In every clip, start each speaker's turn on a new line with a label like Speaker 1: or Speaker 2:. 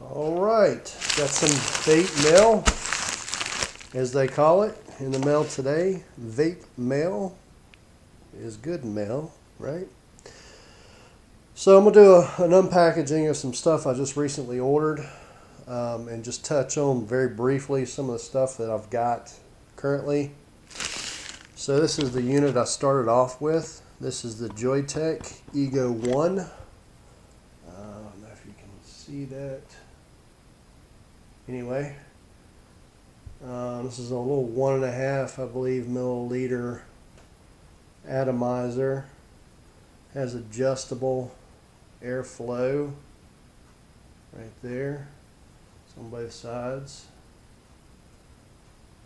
Speaker 1: Alright, got some vape mail, as they call it, in the mail today. Vape mail is good mail, right? So I'm going to do an unpackaging of some stuff I just recently ordered, and just touch on very briefly some of the stuff that I've got currently. So this is the unit I started off with. This is the Joytech Ego 1. I don't know if you can see that. Anyway, this is a little 1.5, I believe, milliliter atomizer. Has adjustable airflow right there. It's on both sides.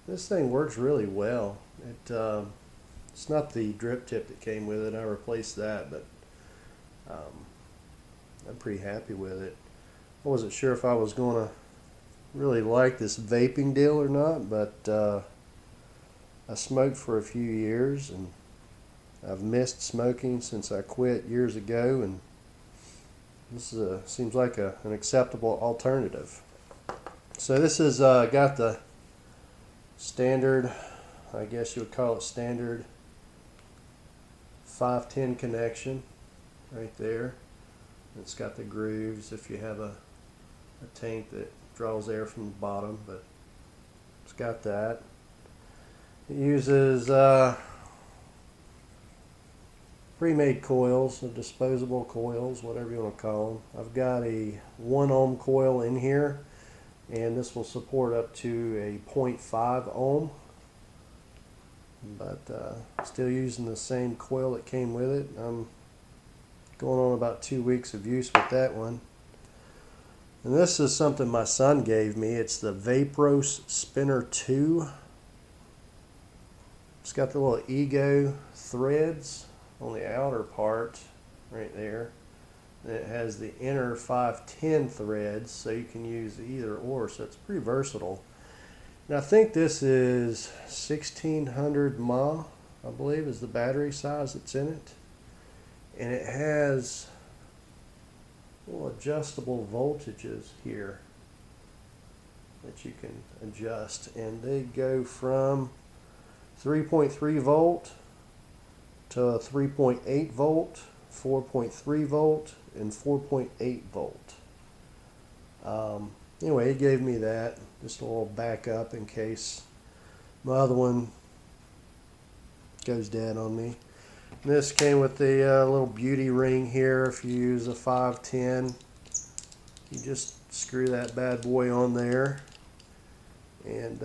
Speaker 1: This thing works really well. It's not the drip tip that came with it. I replaced that, but I'm pretty happy with it. I wasn't sure if I was going to really like this vaping deal or not, but I smoked for a few years, and I've missed smoking since I quit years ago, and this seems like an acceptable alternative. So this is got the standard, I guess you would call it standard 510 connection right there. It's got the grooves if you have a tank that draws air from the bottom, but it's got that. It uses pre-made coils, or disposable coils, whatever you want to call them. I've got a 1 ohm coil in here, and this will support up to a 0.5 ohm, but still using the same coil that came with it. I'm going on about 2 weeks of use with that one. And this is something my son gave me. It's the Vapos Spinner 2. It's got the little Ego threads on the outer part right there. And it has the inner 510 threads, so you can use either or, so it's pretty versatile. And I think this is 1600 mAh, I believe, is the battery size that's in it. And it has little adjustable voltages here that you can adjust, and they go from 3.3 volt to 3.8 volt, 4.3 volt, and 4.8 volt. Anyway, he gave me that, just a little backup in case my other one goes dead on me. And this came with the little beauty ring here. If you use a 510, you just screw that bad boy on there and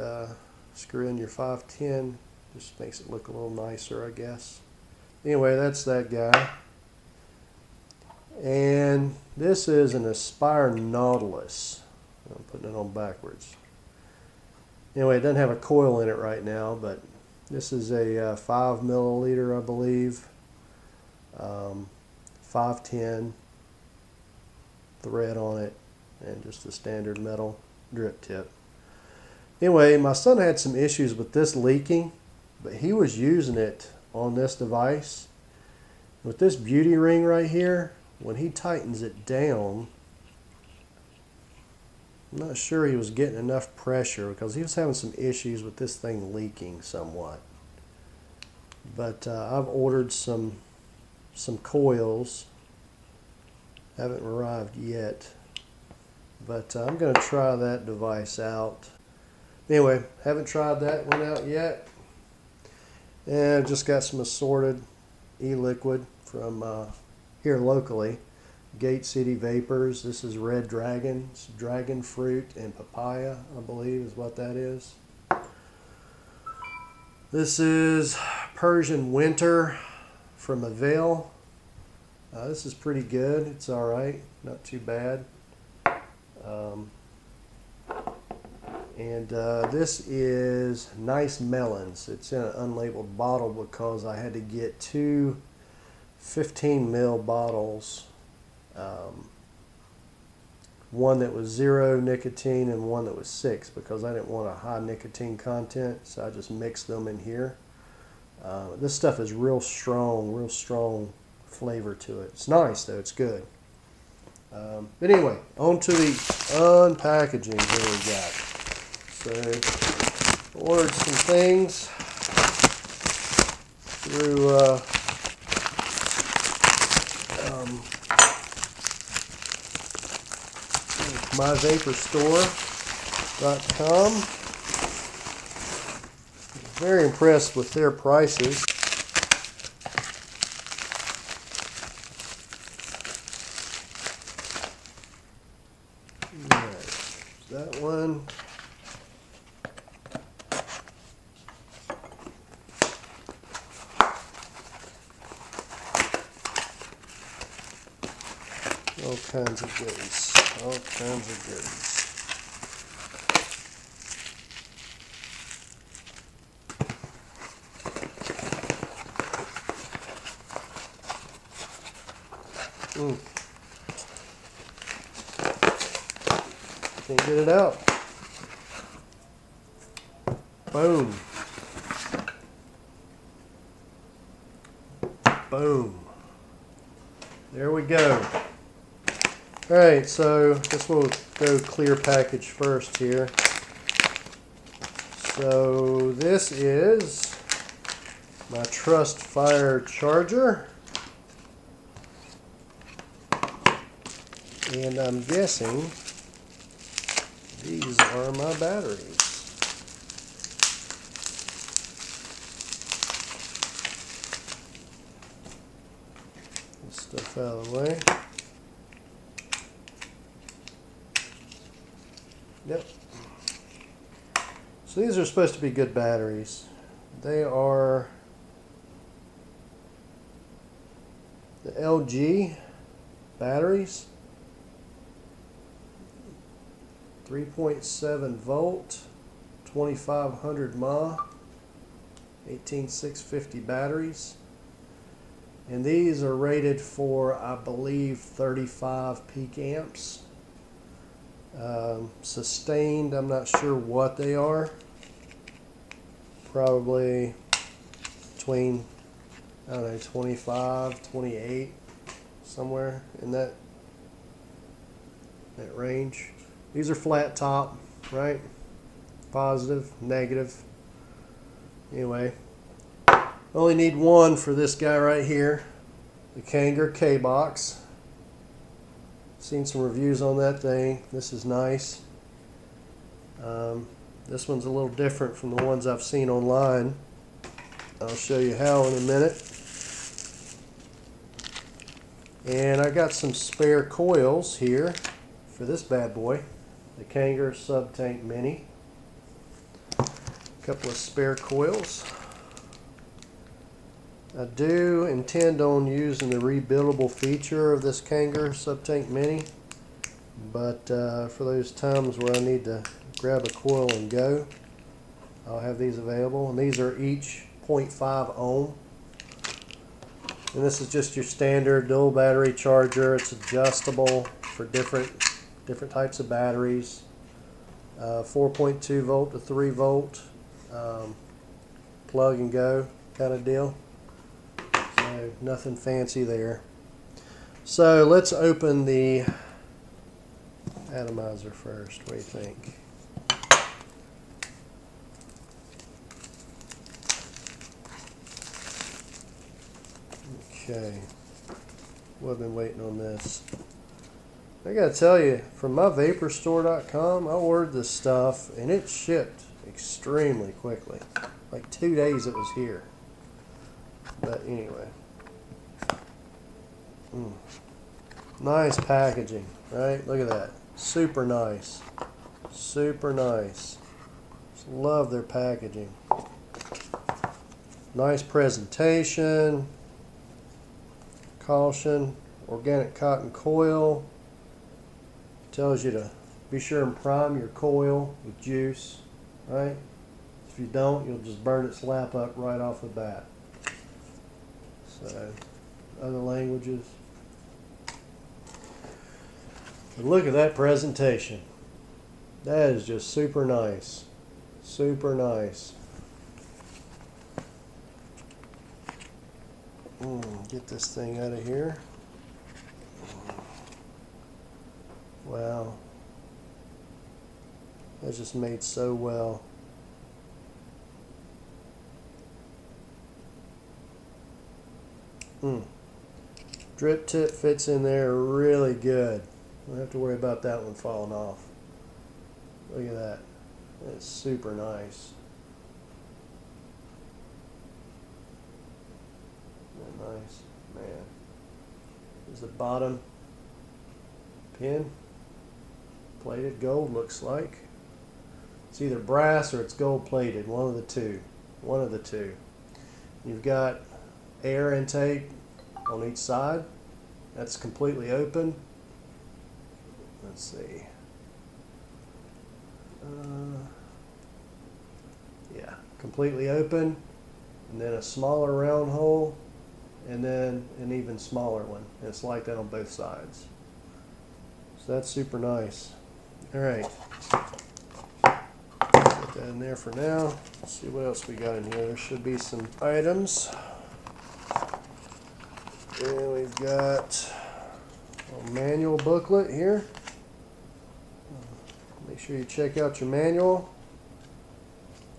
Speaker 1: screw in your 510. Just makes it look a little nicer, I guess. Anyway, that's that guy. And this is an Aspire Nautilus. I'm putting it on backwards. Anyway, it doesn't have a coil in it right now, but this is a 5 milliliter, I believe, 510 thread on it, and just a standard metal drip tip. Anyway, my son had some issues with this leaking, but he was using it on this device. With this beauty ring right here, when he tightens it down, I'm not sure he was getting enough pressure because he was having some issues with this thing leaking somewhat. But I've ordered some coils. Haven't arrived yet, but I'm going to try that device out. Anyway, haven't tried that one out yet. And I've just got some assorted e-liquid from here locally. Gate City Vapors. This is Red Dragon. It's dragon fruit and papaya, I believe is what that is. This is Persian Winter from Avail. This is pretty good. It's alright. Not too bad. This is Nice Melons. It's in an unlabeled bottle because I had to get 2 15 ml bottles. One that was 0 nicotine and one that was 6, because I didn't want a high nicotine content, so I just mixed them in here. This stuff is real strong flavor to it. It's nice though, it's good. But anyway, on to the unpackaging here we got. So, ordered some things through myvaporstore.com. Very impressed with their prices. Alright, that one. All kinds of goodies. All kinds of goodies. Can't get it out. Boom. Boom. There we go. Alright, so I guess we'll go clear package first here. So this is my Trust Fire charger. And I'm guessing these are my batteries. This stuff out of the way. Yep. So these are supposed to be good batteries. They are the LG batteries. 3.7 volt, 2500 mAh, 18650 batteries. And these are rated for, I believe, 35 peak amps. Sustained, I'm not sure what they are. Probably between, I don't know, 25, 28, somewhere in that range. These are flat top, right? Positive, negative. Anyway, only need one for this guy right here, the Kanger Kbox. Seen some reviews on that thing. This is nice. This one's a little different from the ones I've seen online. I'll show you how in a minute. And I got some spare coils here for this bad boy, the Kanger Subtank Mini. A couple of spare coils. I do intend on using the rebuildable feature of this Kanger Subtank Mini, but for those times where I need to grab a coil and go, I'll have these available. And these are each 0.5 ohm. And this is just your standard dual battery charger. It's adjustable for different types of batteries. 4.2 volt to 3 volt plug and go kind of deal. So nothing fancy there. So let's open the atomizer first. What do you think? Okay. Well, I've been waiting on this. I gotta tell you, from myvaporstore.com, I ordered this stuff and it shipped extremely quickly. Like 2 days it was here. But anyway. Nice packaging, right? Look at that. Super nice. Super nice. Just love their packaging. Nice presentation. Caution. Organic cotton coil. Tells you to be sure and prime your coil with juice, right? If you don't, you'll just burn its lap up right off the bat. So, other languages. But look at that presentation. That is just super nice. Super nice. Get this thing out of here. Wow. That's just made so well. Drip tip fits in there really good. Don't have to worry about that one falling off. Look at that. That's super nice. Isn't that nice? Man. There's the bottom pin. Plated gold, looks like. It's either brass or it's gold plated. One of the two. One of the two. You've got air intake on each side. That's completely open. Let's see. Yeah, completely open. And then a smaller round hole. And then an even smaller one. And it's like that on both sides. So that's super nice. All right. Put that in there for now. Let's see what else we got in here. There should be some items. And we've got a manual booklet here. Make sure you check out your manual.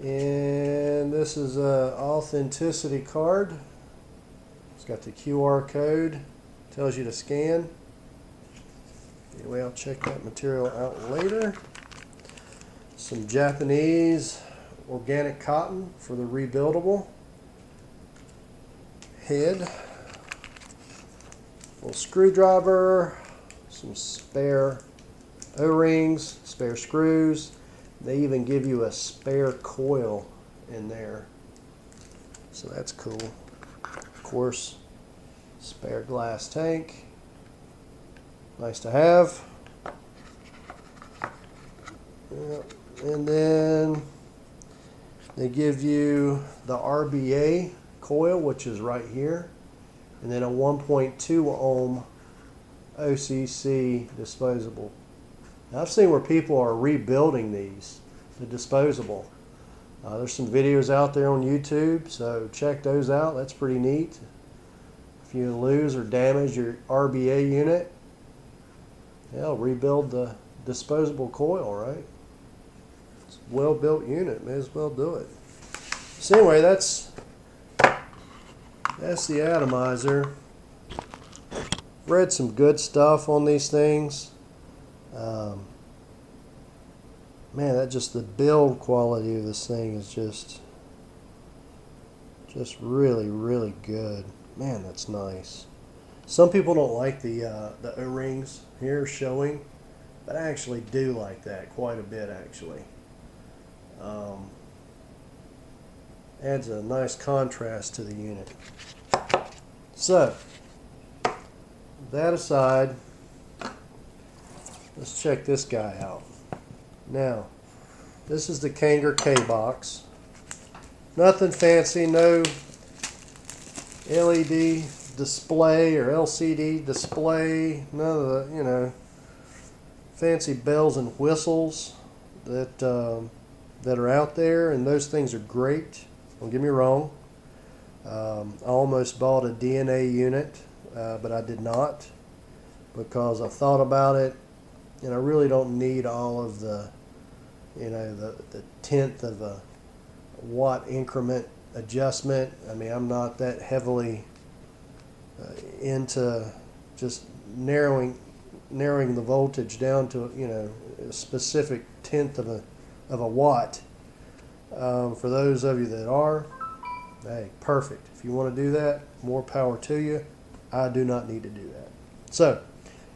Speaker 1: And this is a authenticity card. It's got the QR code. Tells you to scan. Anyway, I'll check that material out later. Some Japanese organic cotton for the rebuildable head. Little screwdriver, some spare O-rings, spare screws. They even give you a spare coil in there, so that's cool. Of course, spare glass tank, nice to have. And then they give you the RBA coil, which is right here, and then a 1.2 ohm OCC disposable. Now, I've seen where people are rebuilding these, the disposable. There's some videos out there on YouTube, so check those out. That's pretty neat. If you lose or damage your RBA unit, yeah, rebuild the disposable coil, right? It's a well-built unit. May as well do it. So anyway, that's the atomizer. Read some good stuff on these things. Man, the build quality of this thing is just really, really good. Man, that's nice. Some people don't like the O-rings here showing, but I actually do like that quite a bit, actually. Adds a nice contrast to the unit. So, that aside, let's check this guy out. Now, this is the Kanger Kbox. Nothing fancy, no LED display or LCD display, none of the, fancy bells and whistles that are out there, and those things are great. Don't get me wrong. I almost bought a DNA unit, but I did not, because I thought about it, and I really don't need all of the, the tenth of a watt increment adjustment. I mean, I'm not that heavily into just narrowing the voltage down to a specific tenth of a watt. For those of you that are, hey, perfect. If you want to do that, more power to you. I do not need to do that. So,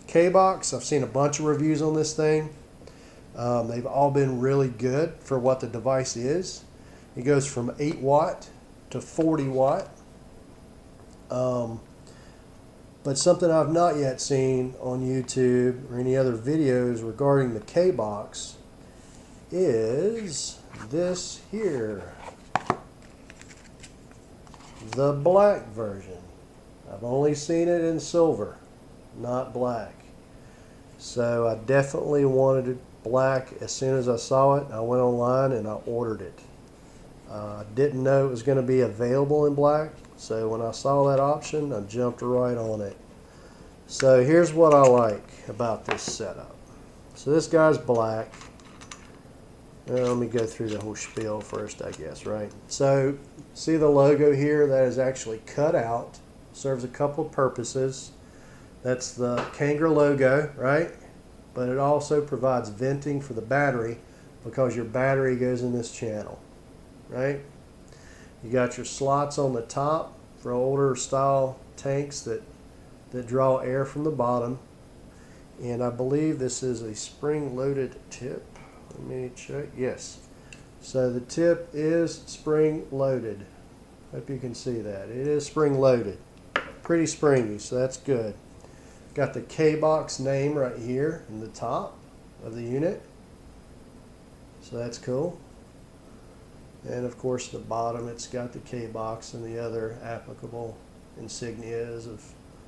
Speaker 1: Kbox, I've seen a bunch of reviews on this thing. They've all been really good for what the device is. It goes from 8 watt to 40 watt. But something I've not yet seen on YouTube or any other videos regarding the Kbox is this here, the black version. I've only seen it in silver, not black. So I definitely wanted it black as soon as I saw it. I went online and I ordered it. I didn't know it was going to be available in black, so when I saw that option, I jumped right on it. So here's what I like about this setup. So this guy's black. Let me go through the whole spiel first, I guess, right? So, see the logo here? That is actually cut out. Serves a couple of purposes. That's the Kanger logo, right? But it also provides venting for the battery because your battery goes in this channel, right? You got your slots on the top for older style tanks that draw air from the bottom. And I believe this is a spring-loaded tip. Let me check. Yes. So the tip is spring-loaded. Hope you can see that. It is spring-loaded. Pretty springy, so that's good. Got the KBOX name right here in the top of the unit. So that's cool. And of course the bottom, it's got the KBOX and the other applicable insignias of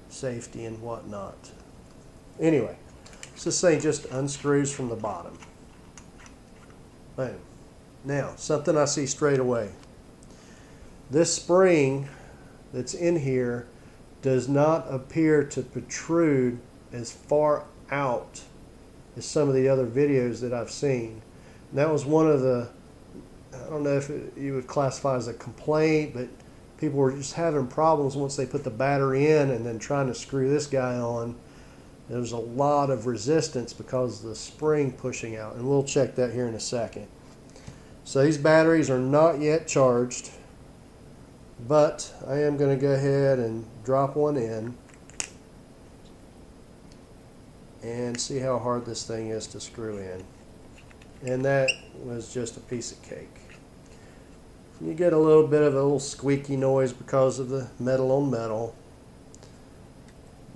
Speaker 1: safety and whatnot. Anyway, so this thing just unscrews from the bottom. Boom. Now, something I see straight away. This spring that's in here does not appear to protrude as far out as some of the other videos that I've seen. And that was one of the, I don't know if you would classify as a complaint, but people were just having problems once they put the battery in and then trying to screw this guy on. There's a lot of resistance because of the spring pushing out, and we'll check that here in a second. So these batteries are not yet charged, but I am going to go ahead and drop one in and see how hard this thing is to screw in. And that was just a piece of cake. You get a little bit of a little squeaky noise because of the metal on metal.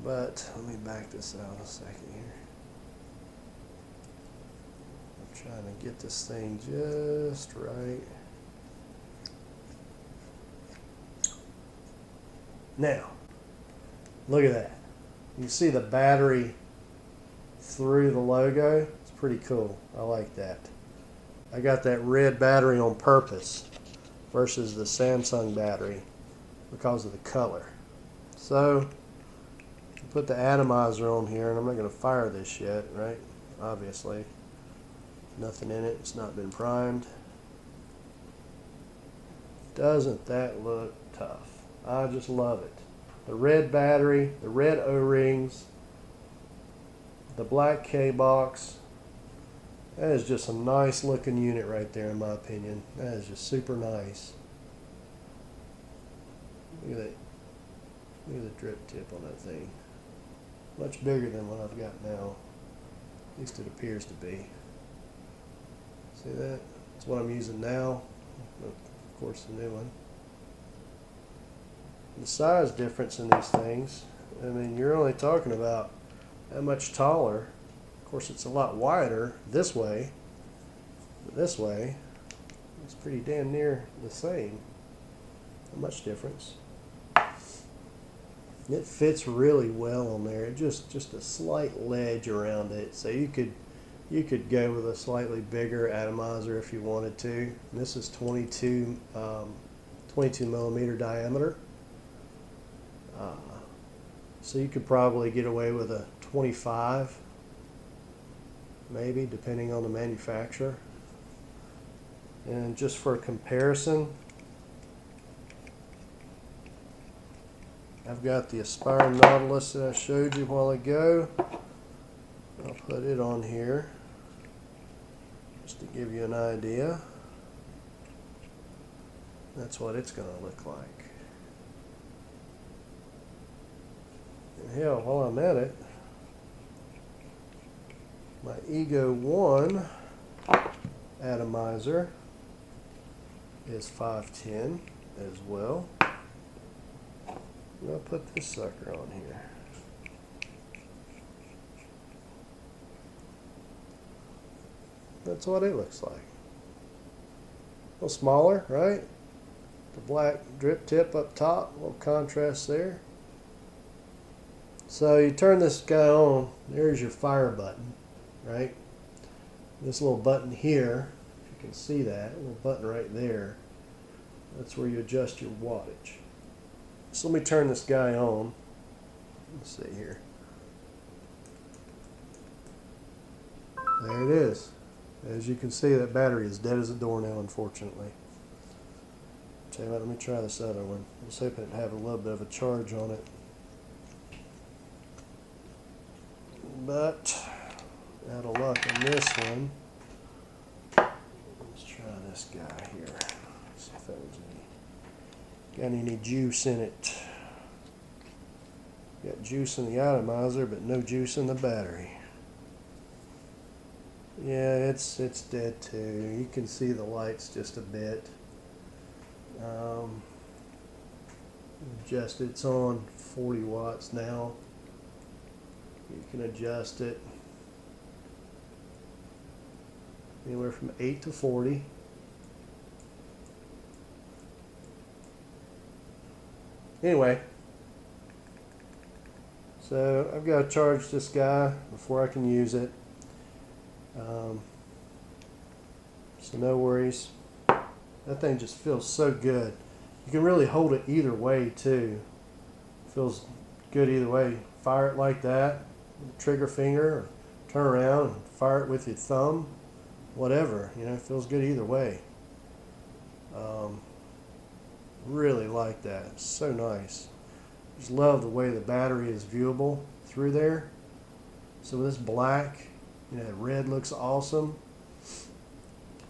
Speaker 1: But let me back this out a second here. I'm trying to get this thing just right. Now, look at that. You see the battery through the logo? It's pretty cool. I like that. I got that red battery on purpose versus the Samsung battery because of the color. So, put the atomizer on here, and I'm not going to fire this yet, right? Obviously. Nothing in it. It's not been primed. Doesn't that look tough? I just love it. The red battery, the red O-rings, the black Kbox. That is just a nice looking unit right there in my opinion. That is just super nice. Look at that. Look at the drip tip on that thing. Much bigger than what I've got now. At least it appears to be. See that? That's what I'm using now. Of course the new one. The size difference in these things, I mean, you're only talking about how much taller. Of course, it's a lot wider this way, but this way, it's pretty damn near the same. Not much difference. It fits really well on there. It just a slight ledge around it, so you could go with a slightly bigger atomizer if you wanted to. And this is 22 millimeter diameter. So you could probably get away with a 25, maybe, depending on the manufacturer. And just for comparison, I've got the Aspire Nautilus that I showed you a while ago. I'll put it on here just to give you an idea. That's what it's going to look like. And hell, while I'm at it, my Ego 1 atomizer is 510 as well. I'll put this sucker on here. That's what it looks like. A little smaller, right? The black drip tip up top, a little contrast there. So you turn this guy on, there's your fire button, right? This little button here, if you can see that, a little button right there, that's where you adjust your wattage. So let me turn this guy on. Let's see here. There it is. As you can see, that battery is dead as a doornail, unfortunately. Tell you what, let me try this other one. I was hoping it'd have a little bit of a charge on it. But, out of luck on this one. Let's try this guy here. See if that was got any juice in it. Got juice in the atomizer, but no juice in the battery. Yeah, it's dead too. You can see the lights just a bit. Adjust it's on 40 watts now. You can adjust it anywhere from 8 to 40. Anyway, so I've got to charge this guy before I can use it. So no worries. That thing just feels so good. You can really hold it either way too. Feels good either way. Fire it like that, with the trigger finger, or turn around and fire it with your thumb. Whatever, you know, it feels good either way. Really like that. It's so nice. Just love the way the battery is viewable through there. So with this black, you know, red looks awesome.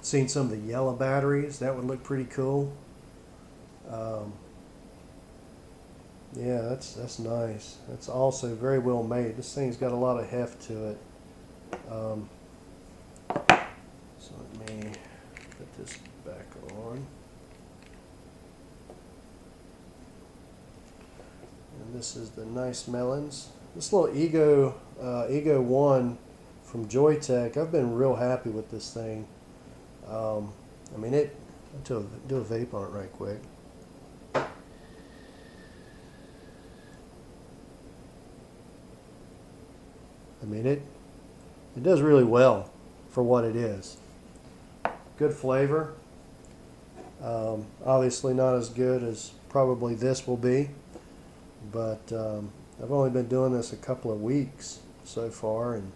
Speaker 1: Seen some of the yellow batteries, that would look pretty cool. Yeah, that's nice. That's also very well made. This thing's got a lot of heft to it. So let me put this back on. And this is the nice melons. This little Ego 1 from Joytech, I've been real happy with this thing. I mean, I'll do a vape on it right quick. I mean, it does really well for what it is. Good flavor. Obviously not as good as probably this will be, but I've only been doing this a couple of weeks so far, and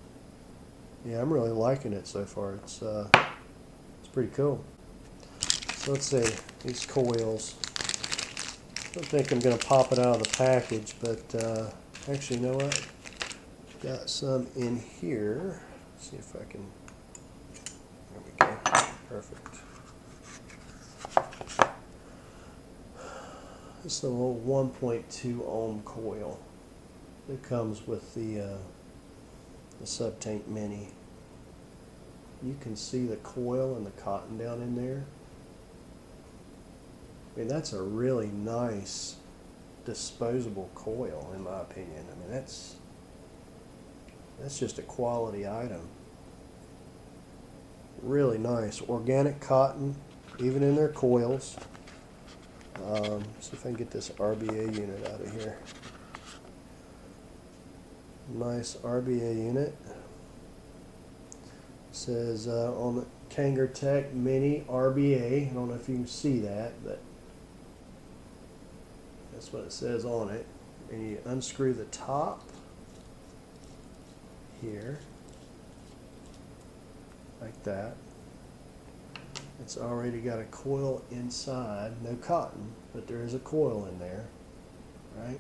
Speaker 1: yeah, I'm really liking it so far. It's pretty cool. So let's see, these coils. I don't think I'm going to pop it out of the package, but actually, you know what? Got some in here. Let's see if I can. There we go. Perfect. This is a little 1.2 ohm coil that comes with the Subtank Mini. You can see the coil and the cotton down in there. I mean, that's a really nice disposable coil, in my opinion. I mean, that's just a quality item. Really nice. Organic cotton, even in their coils. See if I can get this RBA unit out of here. Nice RBA unit. It says on the KangerTech Mini RBA. I don't know if you can see that, but that's what it says on it. And you unscrew the top here, like that. It's already got a coil inside, no cotton, but there is a coil in there, right?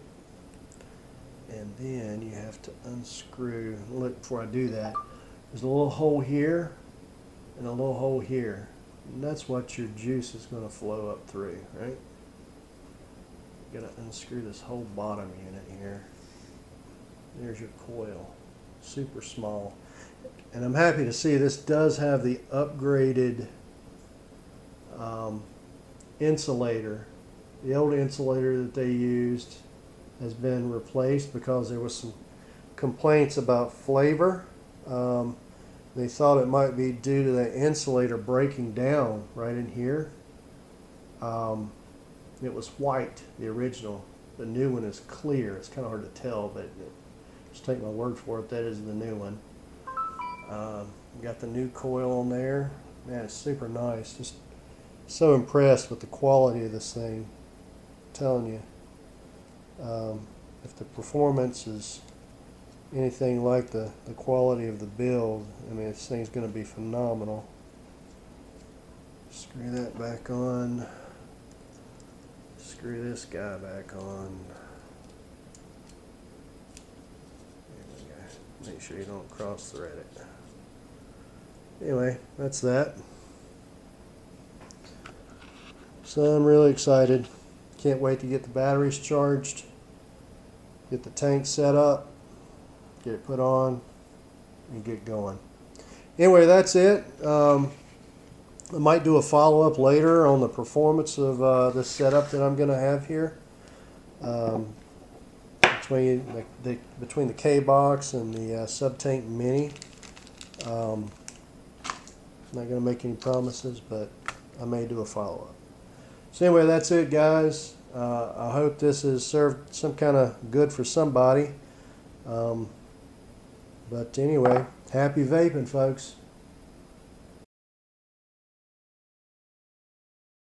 Speaker 1: And then you have to unscrew. Look, before I do that, there's a little hole here and a little hole here, and that's what your juice is going to flow up through, right? You got to unscrew this whole bottom unit here. There's your coil. Super small. And I'm happy to see this does have the upgraded insulator. The old insulator that they used has been replaced because there was some complaints about flavor. They thought it might be due to the insulator breaking down right in here. It was white, the original. The new one is clear. It's kind of hard to tell, but just take my word for it, that is the new one. Got the new coil on there. Man, it's super nice. Just so impressed with the quality of this thing. I'm telling you, if the performance is anything like the quality of the build. I mean, this thing's going to be phenomenal. Screw that back on. Screw this guy back on. There we go. Make sure you don't cross thread it. Anyway, that's that. So I'm really excited. Can't wait to get the batteries charged, get the tank set up, get it put on, and get going. Anyway, that's it. I might do a follow-up later on the performance of this setup that I'm going to have here. Between the Kbox and the Subtank Mini. I'm not going to make any promises, but I may do a follow-up. So anyway, that's it, guys. I hope this has served some kind of good for somebody. But anyway, happy vaping, folks.